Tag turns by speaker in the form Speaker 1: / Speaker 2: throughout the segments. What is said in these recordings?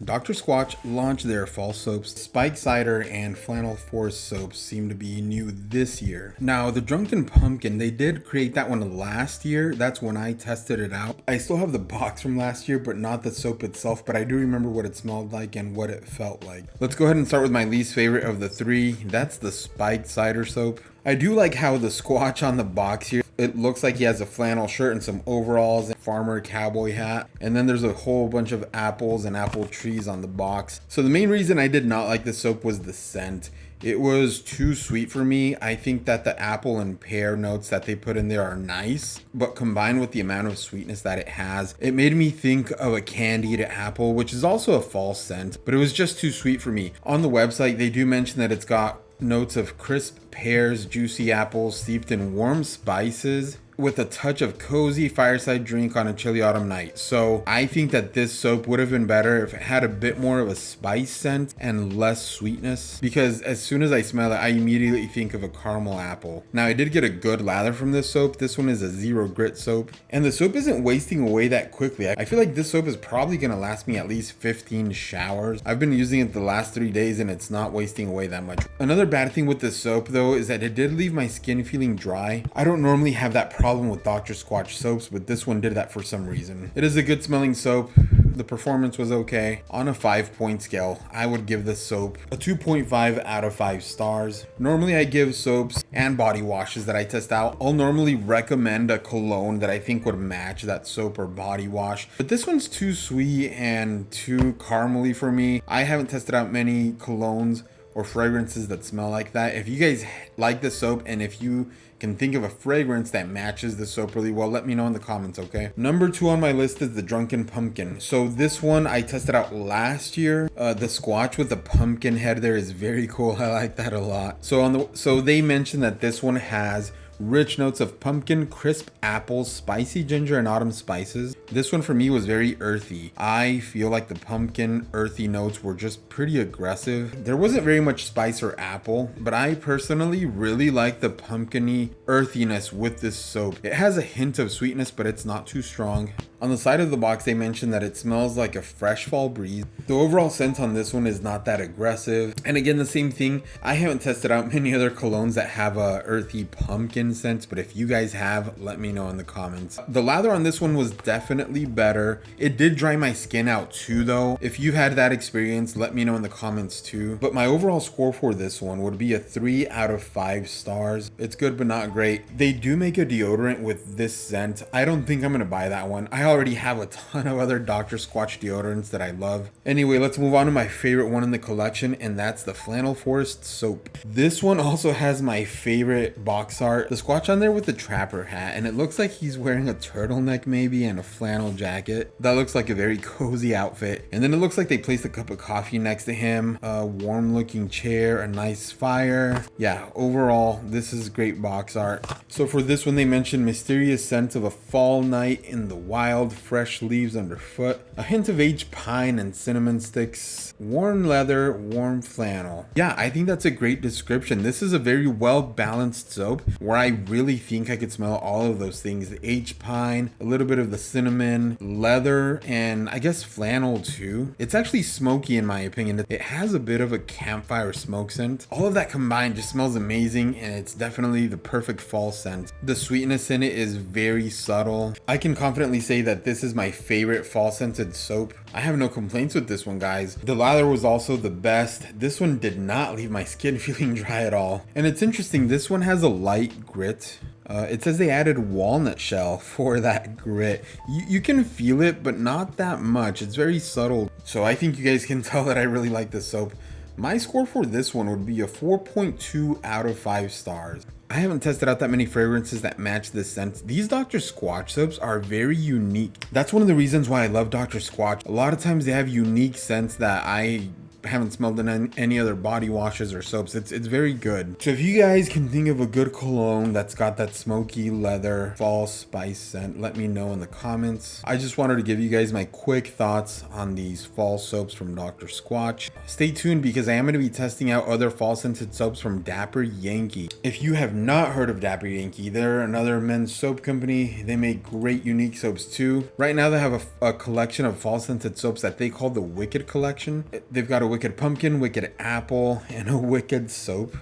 Speaker 1: Dr. Squatch launched their fall soaps. Spike Cider and Flannel Forest soaps seem to be new this year. Now, the Drunken Pumpkin, they did create that one last year. That's when I tested it out. I still have the box from last year, but not the soap itself, but I do remember what it smelled like and what it felt like. Let's go ahead and start with my least favorite of the three. That's the Spiked Cider soap. I do like how the Squatch on the box here, it looks like he has a flannel shirt and some overalls and farmer cowboy hat. And then there's a whole bunch of apples and apple trees on the box. So the main reason I did not like this soap was the scent. It was too sweet for me. I think that the apple and pear notes that they put in there are nice, but combined with the amount of sweetness that it has, it made me think of a candied apple, which is also a fall scent, but it was just too sweet for me. On the website, they do mention that it's got notes of crisp pears, juicy apples steeped in warm spices with a touch of cozy fireside drink on a chilly autumn night. So I think that this soap would have been better if it had a bit more of a spice scent and less sweetness, because as soon as I smell it, I immediately think of a caramel apple. Now, I did get a good lather from this soap. This one is a zero grit soap, and the soap isn't wasting away that quickly. I feel like this soap is probably gonna last me at least 15 showers. I've been using it the last 3 days and it's not wasting away that much. Another bad thing with this soap though is that it did leave my skin feeling dry. I don't normally have that problem with Dr. Squatch soaps, but this one did that for some reason. It is a good smelling soap. The performance was okay. On a 5-point scale, I would give this soap a 2.5 out of 5 stars. Normally I give soaps and body washes that I test out, I'll normally recommend a cologne that I think would match that soap or body wash. But this one's too sweet and too caramely for me. I haven't tested out many colognes or fragrances that smell like that. If you guys like the soap and if you can think of a fragrance that matches the soap really well, let me know in the comments, okay? Number 2 on my list is the Drunken Pumpkin. So this one I tested out last year. The Squatch with the pumpkin head there is very cool. I like that a lot. So they mentioned that this one has rich notes of pumpkin, crisp apples, spicy ginger, and autumn spices. This one for me was very earthy. I feel like the pumpkin earthy notes were just pretty aggressive. There wasn't very much spice or apple, but I personally really like the pumpkiny earthiness with this soap. It has a hint of sweetness, but it's not too strong. On the side of the box, they mentioned that it smells like a fresh fall breeze. The overall scent on this one is not that aggressive. And again, the same thing, I haven't tested out many other colognes that have a earthy pumpkin scent, but if you guys have, let me know in the comments. The lather on this one was definitely better. It did dry my skin out too though. If you've had that experience, let me know in the comments too. But my overall score for this one would be a 3 out of 5 stars. It's good but not great. They do make a deodorant with this scent. I don't think I'm gonna buy that one. I already have a ton of other Dr. Squatch deodorants that I love. Anyway, let's move on to my favorite one in the collection, and that's the Flannel Forest soap. This one also has my favorite box art. The Squatch on there with the trapper hat, and it looks like he's wearing a turtleneck maybe and a flannel jacket. That looks like a very cozy outfit. And then it looks like they placed a cup of coffee next to him, a warm looking chair, a nice fire. Yeah, overall, this is great box art. So for this one, they mentioned mysterious scent of a fall night in the wild, fresh leaves underfoot, a hint of aged pine and cinnamon sticks, warm leather, warm flannel. Yeah, I think that's a great description. This is a very well balanced soap where I really think I could smell all of those things. The aged pine, a little bit of the cinnamon, leather, and I guess flannel too. It's actually smoky in my opinion. It has a bit of a campfire smoke scent. All of that combined just smells amazing, and it's definitely the perfect fall scent. The sweetness in it is very subtle. I can confidently say that this is my favorite fall scented soap. I have no complaints with this one, guys. The lather was also the best. This one did not leave my skin feeling dry at all. And it's interesting, this one has a light grit. It says they added walnut shell for that grit. You can feel it, but not that much. It's very subtle. So I think you guys can tell that I really like this soap. My score for this one would be a 4.2 out of 5 stars. I haven't tested out that many fragrances that match this scent. These Dr. Squatch soaps are very unique. That's one of the reasons why I love Dr. Squatch. A lot of times they have unique scents that I haven't smelled in any other body washes or soaps. It's very good. So if you guys can think of a good cologne that's got that smoky leather fall spice scent, let me know in the comments. I just wanted to give you guys my quick thoughts on these fall soaps from Dr. Squatch. Stay tuned because I am going to be testing out other fall scented soaps from Dapper Yankee. If you have not heard of Dapper Yankee, they're another men's soap company. They make great unique soaps too. Right now they have a collection of fall scented soaps that they call the Wicked collection. They've got a Wicked Pumpkin, Wicked Apple, and a Wicked Soap.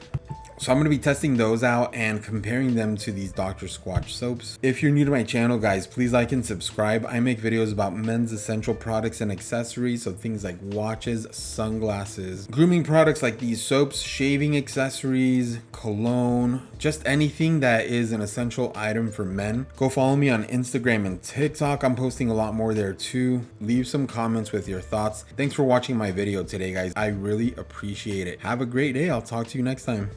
Speaker 1: So I'm going to be testing those out and comparing them to these Dr. Squatch soaps. If you're new to my channel, guys, please like and subscribe. I make videos about men's essential products and accessories, so things like watches, sunglasses, grooming products like these soaps, shaving accessories, cologne, just anything that is an essential item for men. Go follow me on Instagram and TikTok. I'm posting a lot more there too. Leave some comments with your thoughts. Thanks for watching my video today, guys. I really appreciate it. Have a great day. I'll talk to you next time.